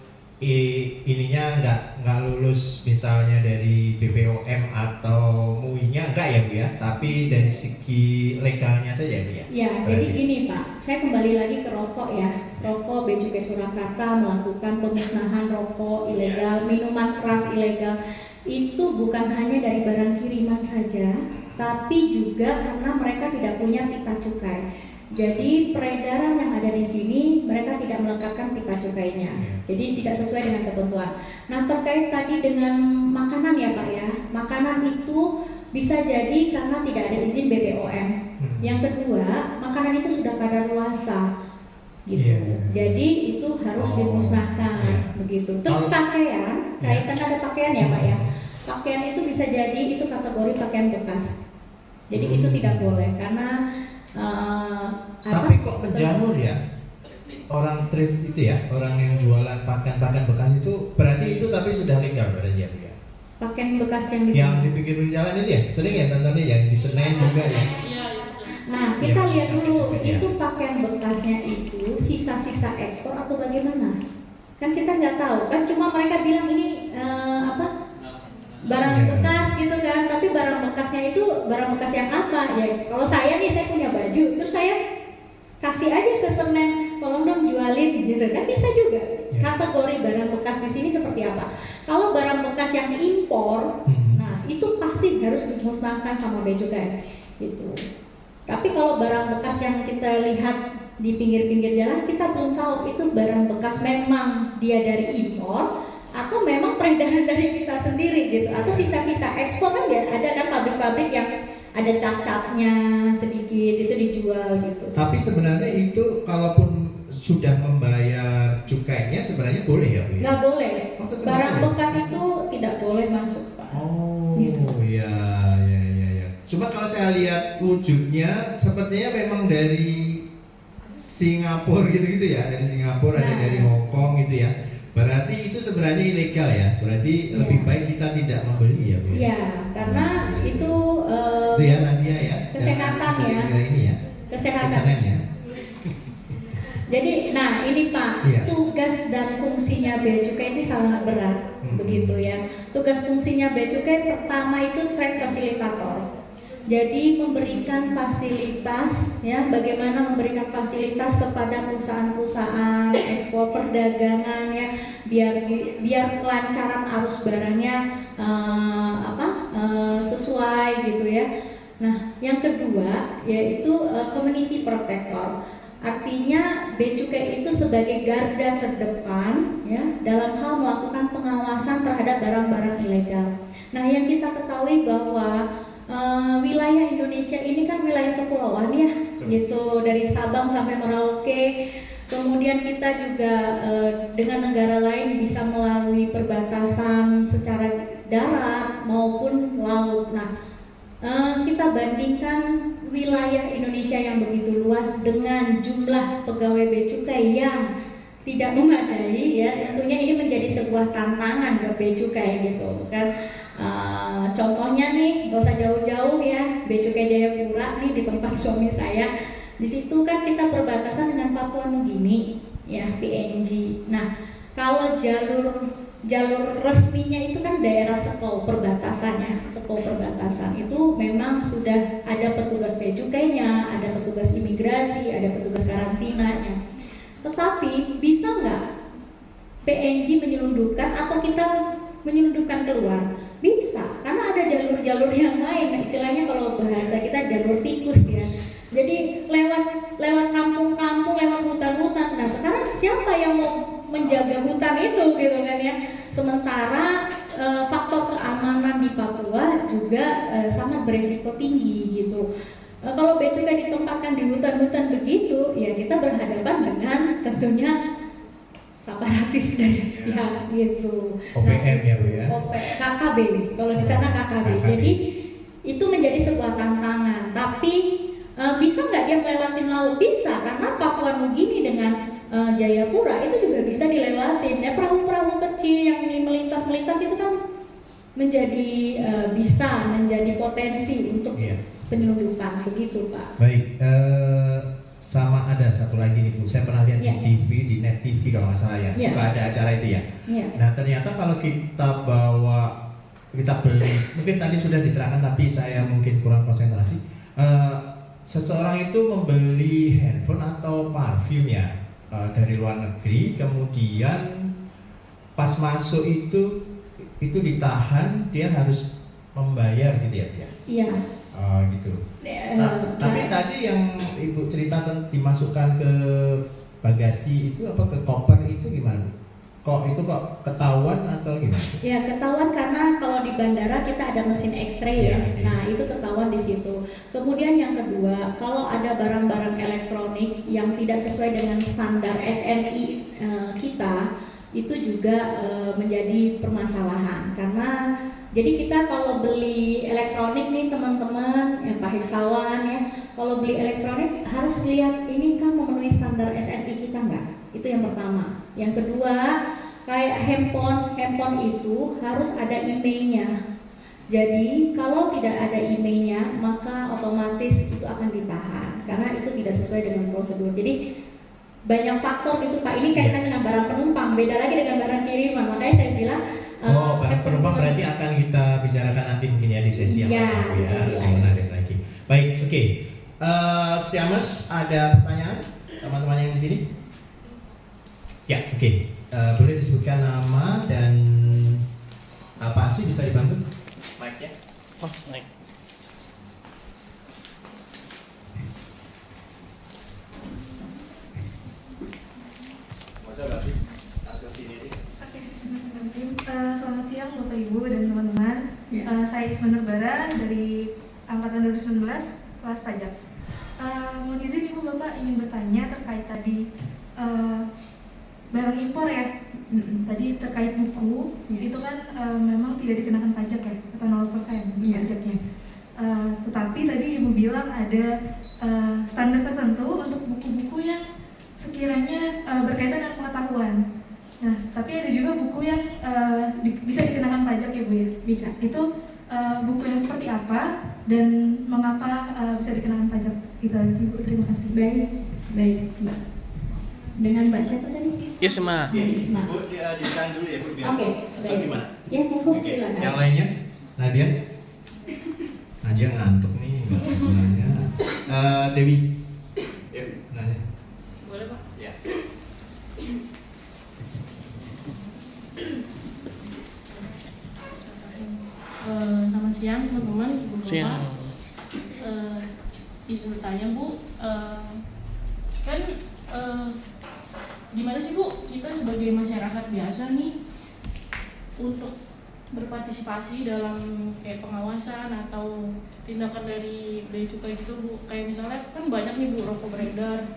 ininya nggak lulus misalnya dari BPOM atau MUI-nya enggak ya Bu ya, tapi dari segi legalnya saja Bu ya. Ya, jadi gini Pak, saya kembali lagi ke rokok ya. Rokok Bea Cukai Surakarta melakukan pemusnahan rokok ilegal, minuman keras ilegal. Itu bukan hanya dari barang kiriman saja, tapi juga karena mereka tidak punya pita cukai. Jadi peredaran yang ada di sini mereka tidak melekatkan pita cukainya, jadi tidak sesuai dengan ketentuan. Nah, terkait tadi dengan makanan ya Pak ya, makanan itu bisa jadi karena tidak ada izin BPOM. Yang kedua, makanan itu sudah kadaluarsa gitu. Jadi itu harus dimusnahkan begitu. Terus pakaian, kaitan ada pakaian ya Pak ya. Pakaian itu bisa jadi itu kategori pakaian bekas. Jadi itu tidak boleh karena tapi kok menjamur ya? Orang thrift itu ya, orang yang jualan pakaian-pakaian bekas itu berarti itu tapi sudah legal berarti ya? Pakaian bekas yang di pinggir jalan itu ya? Sering ya contohnya yang di Senen juga ya? Nah, kita lihat dulu itu pakaian bekasnya itu sisa-sisa ekspor atau bagaimana? Kan kita nggak tahu, kan cuma mereka bilang ini barang bekas gitu kan, tapi barang bekasnya itu barang bekas yang apa ya? Kalau saya nih, saya punya baju, terus saya kasih aja ke Semen, tolong dong jualin gitu kan, bisa juga. Kategori barang bekas di sini seperti apa? Kalau barang bekas yang impor, nah itu pasti harus dimusnahkan sama Bea Cukai gitu. Tapi kalau barang bekas yang kita lihat di pinggir-pinggir jalan, kita belum tahu itu barang bekas memang dia dari impor atau memang peredaran dari kita sendiri gitu, atau sisa-sisa ekspor kan ya, ada kan pabrik-pabrik yang ada cap-capnya sedikit itu dijual gitu. Tapi sebenarnya itu kalaupun sudah membayar cukainya sebenarnya boleh ya Bu? Nggak boleh. Barang boleh. bekas itu tidak boleh masuk Pak. Oh gitu. ya. Cuma kalau saya lihat wujudnya sepertinya memang dari Singapura gitu-gitu ya, dari Singapura, ada dari Hong Kong gitu ya. Berarti itu sebenarnya ilegal ya. Berarti lebih baik kita tidak membeli ya Bu? Iya, karena itu ya Nadia ya. kesehatan ya. Ini ya. Kesehatan. Ya. Jadi, nah ini Pak, tugas dan fungsinya Bea Cukai ini sangat berat, begitu ya. Tugas fungsinya Bea Cukai pertama itu trade facilitator. Jadi memberikan fasilitas, ya, bagaimana memberikan fasilitas kepada perusahaan-perusahaan ekspor perdagangan, ya, biar kelancaran arus barangnya sesuai gitu ya. Nah, yang kedua yaitu community protector. Artinya Bea Cukai itu sebagai garda terdepan ya dalam hal melakukan pengawasan terhadap barang-barang ilegal. Nah, yang kita ketahui bahwa wilayah Indonesia ini kan wilayah kepulauan ya, gitu, dari Sabang sampai Merauke. Kemudian kita juga dengan negara lain bisa melalui perbatasan secara darat maupun laut. Nah, kita bandingkan wilayah Indonesia yang begitu luas dengan jumlah pegawai bea cukai yang tidak memadai, ya tentunya ini menjadi sebuah tantangan buat bea cukai gitu kan. Contohnya nih, gak usah jauh-jauh ya, Bea Cukai Jayapura nih di tempat suami saya. Di situ kan kita perbatasan dengan Papua Nugini, ya PNG. Nah, kalau jalur resminya itu kan daerah Sekau perbatasannya, Sekau perbatasan itu memang sudah ada petugas bea cukainya, ada petugas imigrasi, ada petugas karantinanya. Tetapi bisa nggak PNG menyelundupkan atau kita menyelundupkan keluar? Bisa, karena ada jalur-jalur yang lain. Istilahnya kalau bahasa kita jalur tikus ya. Jadi lewat kampung-kampung, lewat hutan-hutan. Nah sekarang siapa yang mau menjaga hutan itu gitu kan ya? Sementara faktor keamanan di Papua juga sangat beresiko tinggi gitu. Kalau bea cukai ditempatkan di hutan-hutan begitu, ya kita berhadapan dengan tentunya separatis dari pihak gitu. OPM ya Bu ya. KKB, kalau di sana KKB. Jadi itu menjadi sebuah tantangan. Tapi bisa nggak dia melewatin laut? Bisa, karena Papua Nugini dengan Jayapura itu juga bisa dilewatin. Ya perahu-perahu kecil yang melintas itu kan menjadi bisa menjadi potensi untuk penyelundupan begitu Pak. Baik. Sama ada satu lagi nih Bu, saya pernah lihat di TV, di Net TV kalau nggak salah ya, suka ada acara itu ya. Nah ternyata kalau kita beli, mungkin tadi sudah diterangkan tapi saya mungkin kurang konsentrasi. Seseorang itu membeli handphone atau parfum ya dari luar negeri, kemudian pas masuk itu ditahan, dia harus membayar gitu ya? Iya. Gitu. Tapi tadi yang Ibu cerita dimasukkan ke bagasi itu apa ke koper itu gimana? Kok ketahuan atau gimana? Ya ketahuan karena kalau di bandara kita ada mesin X-ray ya. Okay. Nah itu ketahuan di situ. Kemudian yang kedua, kalau ada barang-barang elektronik yang tidak sesuai dengan standar SNI kita, itu juga menjadi permasalahan karena jadi kita kalau beli elektronik nih teman-teman, Pak Hiksawan ya, kalau beli elektronik harus lihat ini kan memenuhi standar SNI kita nggak? Itu yang pertama. Yang kedua, kayak handphone itu harus ada IMEI-nya. Jadi kalau tidak ada IMEI-nya, maka otomatis itu akan ditahan karena itu tidak sesuai dengan prosedur. Jadi banyak faktor gitu Pak. Ini kaitan dengan barang penumpang, beda lagi dengan barang kiriman. Makanya saya bilang barang penumpang berarti akan kita bicarakan nanti mungkin ya di sesi yang lain ya, lebih menarik lagi. Baik, oke. Stiamers, ada pertanyaan teman-teman yang di sini? Ya, oke. Boleh disebutkan nama dan Pak Asri bisa dibantu mic-nya? Oh, naik. Masa Pak Asri? Langsung sini deh. Selamat siang Bapak Ibu dan teman-teman. Saya Isma Nurbara dari Angkatan 2019 kelas pajak. Mohon izin Ibu Bapak ingin bertanya terkait tadi barang impor ya. Tadi terkait buku itu kan memang tidak dikenakan pajak ya atau 0% pajaknya. Tetapi tadi Ibu bilang ada standar tertentu untuk buku-buku yang sekiranya berkaitan dengan pengetahuan. Nah, tapi ada juga buku yang bisa dikenakan pajak ya Bu ya? Bisa. Itu buku yang seperti apa dan mengapa bisa dikenakan pajak? Itu aja Bu, terima kasih. Baik Mbak. Dengan Mbak siapa tadi? Isma. Isma. Bu, ditahan dulu ya Bu. Oke, baik. Gimana? Ya, monggo silakan. Yang lainnya? Nadia? Nadia ngantuk nih. Dewi. Ya, nanya. Boleh Pak? Ya. Selamat siang teman-teman, Ibu Bapak. Siang. Izin bertanya Bu, kan gimana sih Bu kita sebagai masyarakat biasa nih untuk berpartisipasi dalam kayak pengawasan atau tindakan dari bea cukai gitu Bu? Kayak misalnya kan banyak nih Bu rokok beredar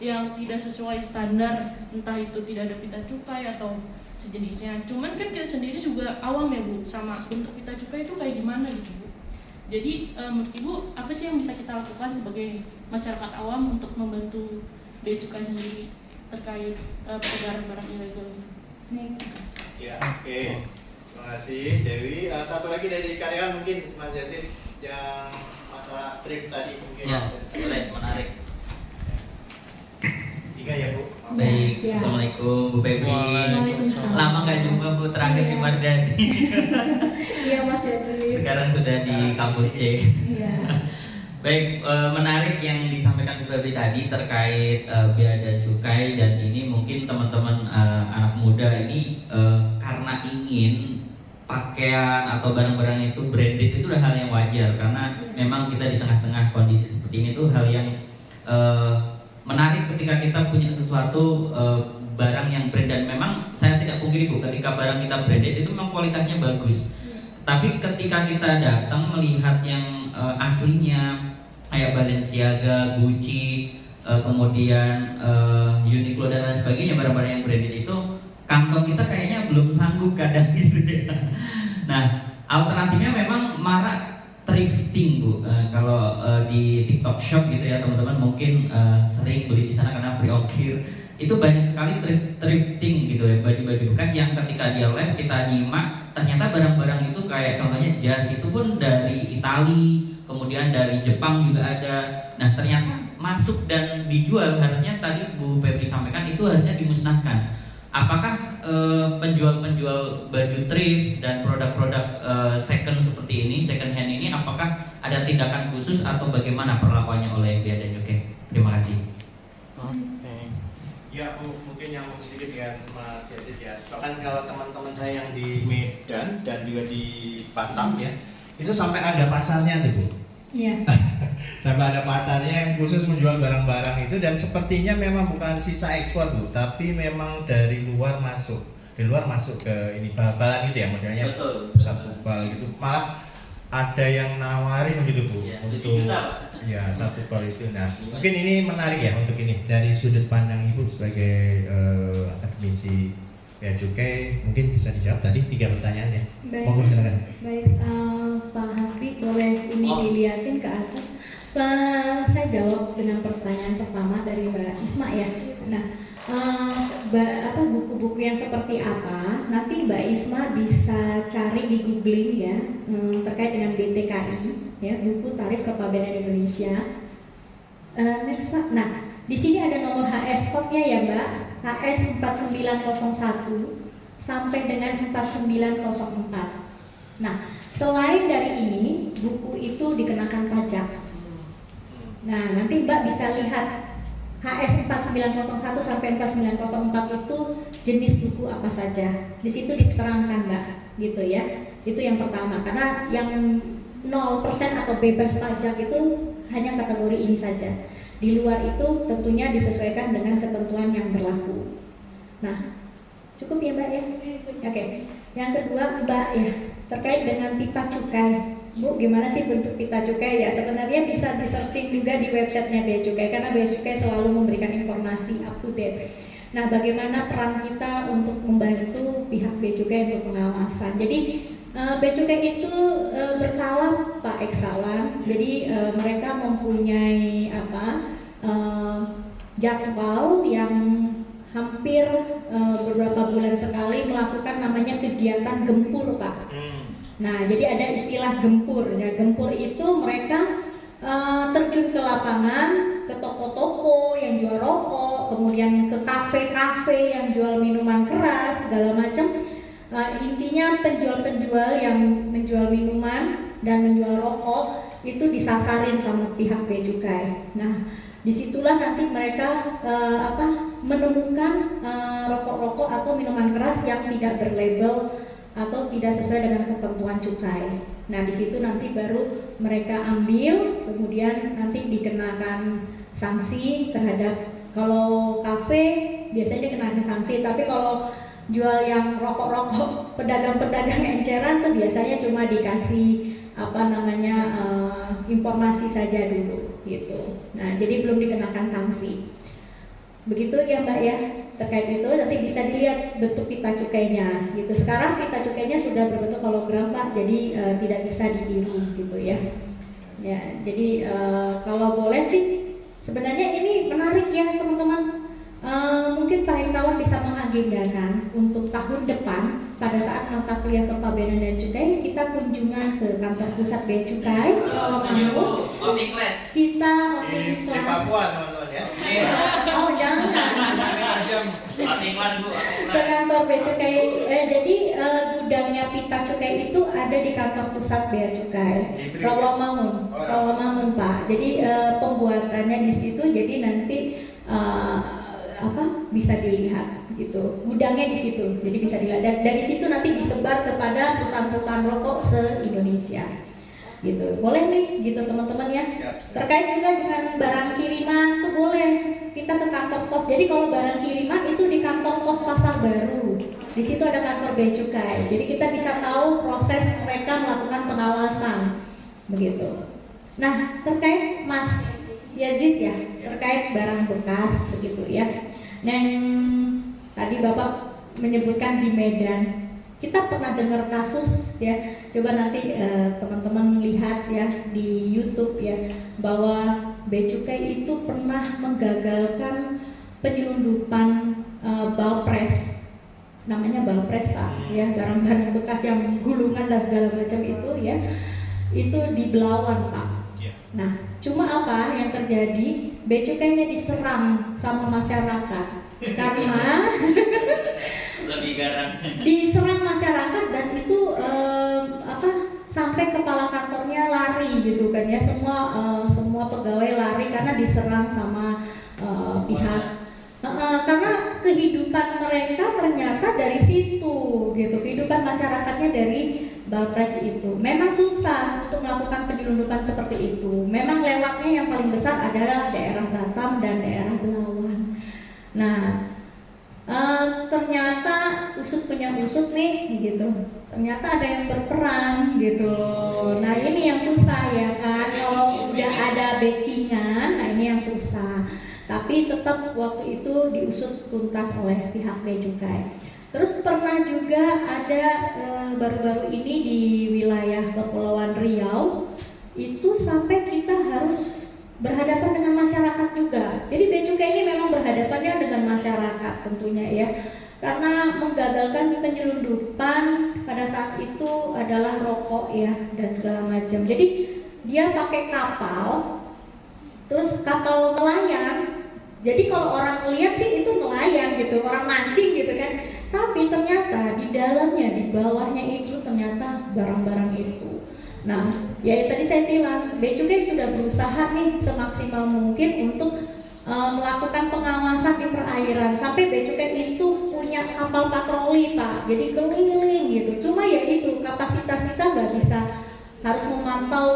yang tidak sesuai standar, entah itu tidak ada pita cukai atau sejenisnya. Cuman kan kita sendiri juga awam ya Bu sama bentuk pita cukai itu kayak gimana gitu Bu. Jadi menurut Ibu apa sih yang bisa kita lakukan sebagai masyarakat awam untuk membantu bea cukai sendiri terkait peredaran barang ilegal ini? Ya, oke. Terima kasih Dewi. Satu lagi dari karyawan mungkin Mas Yasin yang masalah thrift tadi mungkin. Ya, boleh, menarik. 3 ya Bu. Baik, Siap. Assalamualaikum Bu Febri. Waalaikumsalam. Lama nggak jumpa Bu, terakhir di Mardani. Iya Mas Yadi. Sekarang sudah di kampus C. Iya. Baik, menarik yang disampaikan Bu Febri tadi terkait bea dan cukai, dan ini mungkin teman-teman anak muda ini karena ingin pakaian atau barang-barang itu branded itu udah hal yang wajar, karena memang kita di tengah-tengah kondisi seperti ini tuh hal yang menarik ketika kita punya sesuatu barang yang brand. Dan memang saya tidak pungkiri Bu, ketika barang kita branded itu memang kualitasnya bagus. Tapi ketika kita datang melihat yang aslinya kayak Balenciaga, Gucci, kemudian Uniqlo dan lain sebagainya, barang-barang yang branded itu kantong kita kayaknya belum sanggup kadang gitu ya. Nah, alternatifnya memang marak thrifting Bu. Kalau di TikTok Shop gitu ya teman-teman mungkin sering beli di sana karena free ongkir. Itu banyak sekali thrifting gitu ya, baju-baju bekas yang ketika dia live kita nyimak ternyata barang-barang itu kayak contohnya jas itu pun dari Itali, kemudian dari Jepang juga ada. Nah ternyata masuk dan dijual, harusnya tadi Bu Febri sampaikan itu harusnya dimusnahkan. Apakah penjual-penjual baju thrift dan produk-produk second seperti ini, second hand ini, apakah ada tindakan khusus atau bagaimana perlakuannya oleh Bea dan Cukai? Terima kasih. Ya Bu, mungkin yang sedikit dengan Mas Yazid ya. Bahkan kalau teman-teman saya yang di Medan dan juga di Batam ya, itu sampai ada pasarnya tuh Bu. Iya. Sampai ada pasarnya yang khusus menjual barang-barang itu, dan sepertinya memang bukan sisa ekspor Bu, tapi memang dari luar masuk. Dari luar masuk ke ini bal-balan gitu ya modelnya. Betul. Satu bal gitu. Malah ada yang nawarin gitu Bu. Ya, untuk 7 juta, Pak. Ya, satu bal itu. Nah, mungkin ini menarik ya untuk ini dari sudut pandang Ibu sebagai akademisi Bea Cukai, mungkin bisa dijawab tadi 3 pertanyaan ya. Baik. Monggo silakan. Baik, Pak Hasbi boleh ini dilihatin ke atas. Saya jawab dengan pertanyaan pertama dari Mbak Isma ya. Nah, buku-buku yang seperti apa? Nanti Mbak Isma bisa cari di googling ya, terkait dengan BTKI ya, buku tarif kepabeanan Indonesia. Next Pak. Nah, di sini ada nomor HS code-nya ya Mbak, HS 4901 sampai dengan 4904. Nah, selain dari ini, buku itu dikenakan pajak. Nah, nanti Mbak bisa lihat HS 4901 sampai 4904 itu jenis buku apa saja. Di situ diterangkan Mbak, gitu ya. Itu yang pertama, karena yang 0% atau bebas pajak itu hanya kategori ini saja. Di luar itu tentunya disesuaikan dengan ketentuan yang berlaku. Nah, cukup ya Mbak ya? Oke. Yang kedua Mbak ya, terkait dengan pita cukai. Bu, gimana sih bentuk pita cukai ya? Sebenarnya bisa di searching juga di websitenya Bea Cukai, karena Bea Cukai selalu memberikan informasi up to date. Nah, bagaimana peran kita untuk membantu pihak Bea Cukai untuk pengawasan? Jadi Bea Cukai itu berkala Pak Eksawan. Jadi mereka mempunyai jadwal yang hampir beberapa bulan sekali melakukan namanya kegiatan gempur Pak. Nah, jadi ada istilah gempur. Nah, gempur itu mereka terjun ke lapangan, ke toko-toko yang jual rokok, kemudian ke kafe-kafe yang jual minuman keras, segala macam. Intinya penjual-penjual yang menjual minuman dan menjual rokok itu disasarin sama pihak Bea Cukai. Nah, disitulah nanti mereka menemukan rokok-rokok atau minuman keras yang tidak berlabel atau tidak sesuai dengan ketentuan cukai. Nah, di situ nanti baru mereka ambil, kemudian nanti dikenakan sanksi terhadap, kalau kafe biasanya dikenakan sanksi, tapi kalau jual yang rokok-rokok, pedagang-pedagang enceran tuh biasanya cuma dikasih informasi saja dulu gitu. Nah, jadi belum dikenakan sanksi. Begitu ya Mbak ya, terkait itu nanti bisa dilihat bentuk pita cukainya gitu. Sekarang pita cukainya sudah berbentuk hologram Pak, jadi tidak bisa ditiru gitu ya. Ya, jadi kalau boleh sih sebenarnya ini menarik ya teman-teman. Mungkin Pak Hesawan bisa mengagendakan untuk tahun depan pada saat mata kuliah kepabeanan dan cukai kita kunjungan ke kantor pusat Bea Cukai Rawamangun. Kita Di kelas. Papua teman-teman ya. Oh jangan. Ke kantor Bea Cukai. Jadi gudangnya pita cukai itu ada di kantor pusat Bea Cukai Rawamangun. Rawamangun Pak. Jadi pembuatannya di situ. Jadi nanti bisa dilihat gitu, gudangnya di situ, jadi bisa dilihat dan dari situ nanti disebar kepada perusahaan-perusahaan rokok se-Indonesia gitu. Boleh nih gitu teman-teman ya. Terkait juga dengan barang kiriman tuh boleh kita ke kantor pos. Jadi kalau barang kiriman itu di kantor pos Pasar Baru, di situ ada kantor Bea Cukai, jadi kita bisa tahu proses mereka melakukan pengawasan begitu. Nah terkait Mas Yazid ya, terkait barang bekas begitu ya. Yang tadi Bapak menyebutkan di Medan, kita pernah dengar kasus ya. Coba nanti teman-teman lihat ya di YouTube ya, bahwa Bea Cukai itu pernah menggagalkan penyelundupan balpres, namanya balpres Pak ya, barang-barang bekas yang gulungan dan segala macam itu ya, itu di Belawan Pak. Nah, cuma apa yang terjadi? Bea Cukainya diserang sama masyarakat karena lebih garang. diserang masyarakat dan itu sampai kepala kantornya lari gitu kan ya, semua pegawai lari karena diserang sama pihak karena kehidupan mereka ternyata dari situ gitu, kehidupan masyarakatnya dari balpres itu. Memang susah untuk melakukan penyelundupan seperti itu. Memang lewatnya yang paling besar adalah daerah Batam dan daerah Belawan. Nah, ternyata usut punya usut nih gitu. Ternyata ada yang berperang gitu. Nah, ini yang susah ya kan. Kalau udah ada backingan, nah ini yang susah. Tapi tetap waktu itu diusut tuntas oleh pihak Bea Cukai. Terus pernah juga ada baru-baru ini di wilayah Kepulauan Riau itu sampai kita harus berhadapan dengan masyarakat juga. Jadi Bea Cukai ini memang berhadapannya dengan masyarakat tentunya ya, karena menggagalkan penyelundupan pada saat itu adalah rokok ya dan segala macam. Jadi dia pakai kapal, terus kapal nelayan. Jadi kalau orang melihat sih itu nelayan gitu, orang mancing gitu kan. Tapi ternyata di dalamnya, di bawahnya itu ternyata barang-barang itu. Nah, ya tadi saya bilang, Bea Cukai sudah berusaha nih semaksimal mungkin untuk melakukan pengawasan di perairan. Sampai Bea Cukai itu punya kapal patroli Pak, jadi keliling gitu. Cuma ya itu kapasitas kita nggak bisa, harus memantau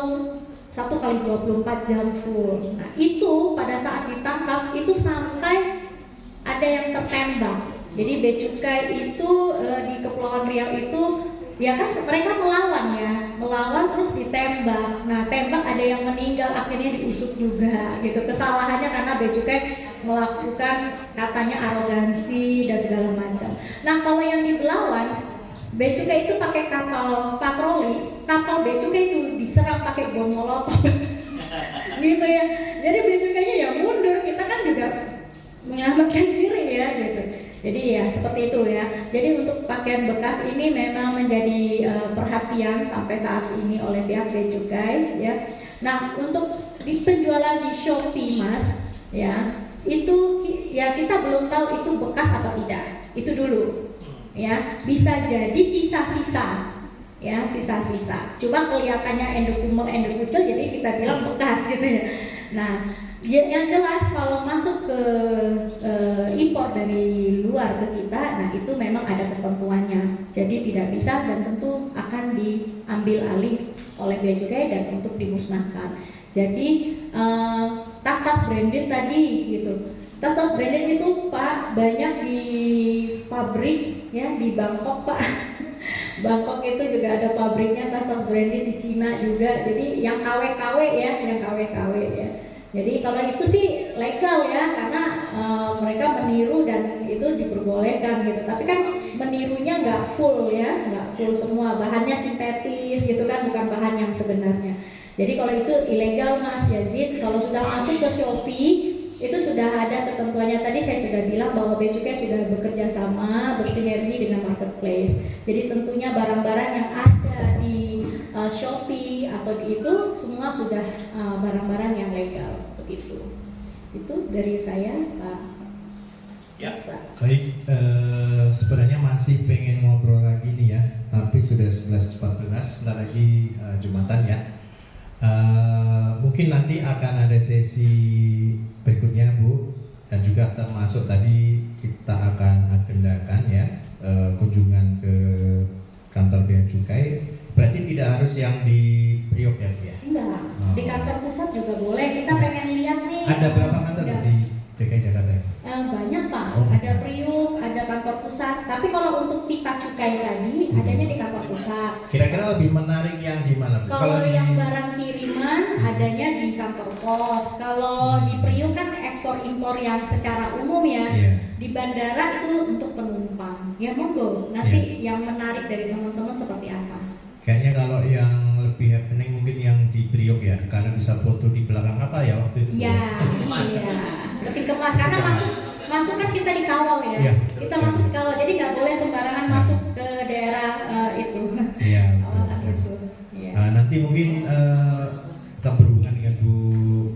1 kali 24 jam full. Nah itu pada saat ditangkap itu sampai ada yang tertembak. Jadi Bea Cukai itu di Kepulauan Riau itu ya kan mereka melawan terus ditembak. Nah tembak ada yang meninggal, akhirnya diusut juga gitu. Kesalahannya karena Bea Cukai melakukan katanya arogansi dan segala macam. Nah kalau yang di Belawan, Bea Cukai itu pakai kapal patroli, kapal Bea Cukai itu diserang pakai bom molotov gitu ya. Jadi Bea Cukainya ya mundur, kita kan juga menyelamatkan diri ya gitu. Jadi ya seperti itu ya. Jadi untuk pakaian bekas ini memang menjadi perhatian sampai saat ini oleh pihak Bea Cukai ya. Nah untuk di penjualan di Shopee Mas ya, itu ya kita belum tahu itu bekas atau tidak. Itu dulu ya, bisa jadi sisa-sisa ya, sisa-sisa. Cuma kelihatannya endokucel jadi kita bilang bekas gitu ya. Nah yang jelas kalau masuk ke impor dari luar ke kita, nah itu memang ada ketentuannya. Jadi tidak bisa dan tentu akan diambil alih oleh Bea Cukai dan untuk dimusnahkan. Jadi tas-tas branded tadi gitu. Tas-tas branded itu Pak banyak di pabrik ya di Bangkok Pak. Bangkok itu juga ada pabriknya tas-tas branded, di Cina juga. Jadi yang KW-KW ya, yang KW-KW ya. Jadi kalau itu sih legal ya, karena mereka meniru dan itu diperbolehkan gitu. Tapi kan menirunya nggak full ya, nggak full semua, bahannya sintetis gitu kan, bukan bahan yang sebenarnya. Jadi kalau itu ilegal Mas Yazid. Kalau sudah masuk ke Shopee itu sudah ada ketentuannya. Tadi saya sudah bilang bahwa Bea Cukai sudah bekerja sama, bersinergi dengan marketplace. Jadi tentunya barang-barang yang ada di Shopee atau di itu semua sudah barang-barang yang legal begitu. Itu dari saya, Pak. Ya, baik. Sebenarnya masih pengen ngobrol lagi nih ya, tapi sudah 11.14, sebentar lagi Jumatan ya. Mungkin nanti akan ada sesi berikutnya Bu, dan juga termasuk tadi kita akan agendakan ya kunjungan ke kantor Bea Cukai. Berarti tidak harus yang di Priok ya Bu ya? Enggak, di kantor pusat juga boleh. Kita pengen lihat nih. Ada berapa kantor di DKI Jakarta ya? Banyak Pak, Oh, ada Priuk, ada kantor pusat. Tapi kalau untuk pita cukai tadi adanya di kantor pusat. Kira-kira lebih menarik yang di mana Bu? Kalau di yang barang kiriman adanya di kantor pos. Kalau di Priuk kan ekspor impor yang secara umum ya. Iya. Di bandara itu untuk penumpang. Ya monggo, nanti yang menarik dari teman-teman seperti apa? Kayaknya kalau yang lebih happening mungkin yang di Priok ya, karena bisa foto di belakang apa ya waktu itu? Iya, iya. Lebih kemas karena masuk kan kita dikawal ya. Iya. Kita masuk dikawal, jadi nggak boleh sembarangan masuk ke daerah itu. Iya. Kawasan itu. Iya. Nanti mungkin kita berhubungan dengan Bu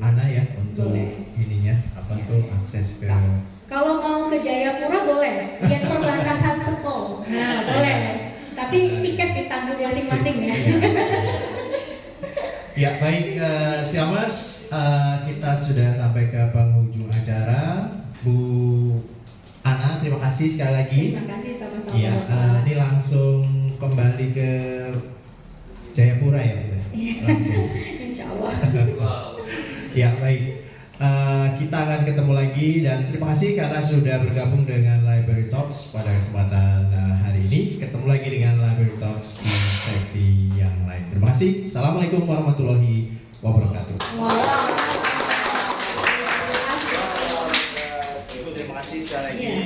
Ana ya untuk Boleh. ininya apa tuh akses ke. Kalau mau ke Jayapura boleh, lihat perbatasan Sekoul. Nah, boleh. Tapi tiket ditanggung masing-masing ya. Ya baik, Siamers, kita sudah sampai ke penghujung acara. Bu Ana, terima kasih sekali lagi. Terima kasih sama-sama. Iya, Bapak. ini langsung kembali ke Jayapura ya, Bu? Langsung. Insya Allah. Ya baik, kita akan ketemu lagi dan terima kasih karena sudah bergabung dengan Library Talks pada kesempatan hari ini. Ketemu lagi dengan Library Talks di sesi yang lain. Terima kasih. Assalamualaikum warahmatullahi wabarakatuh. Wow. Terima kasih sekali lagi. Iya.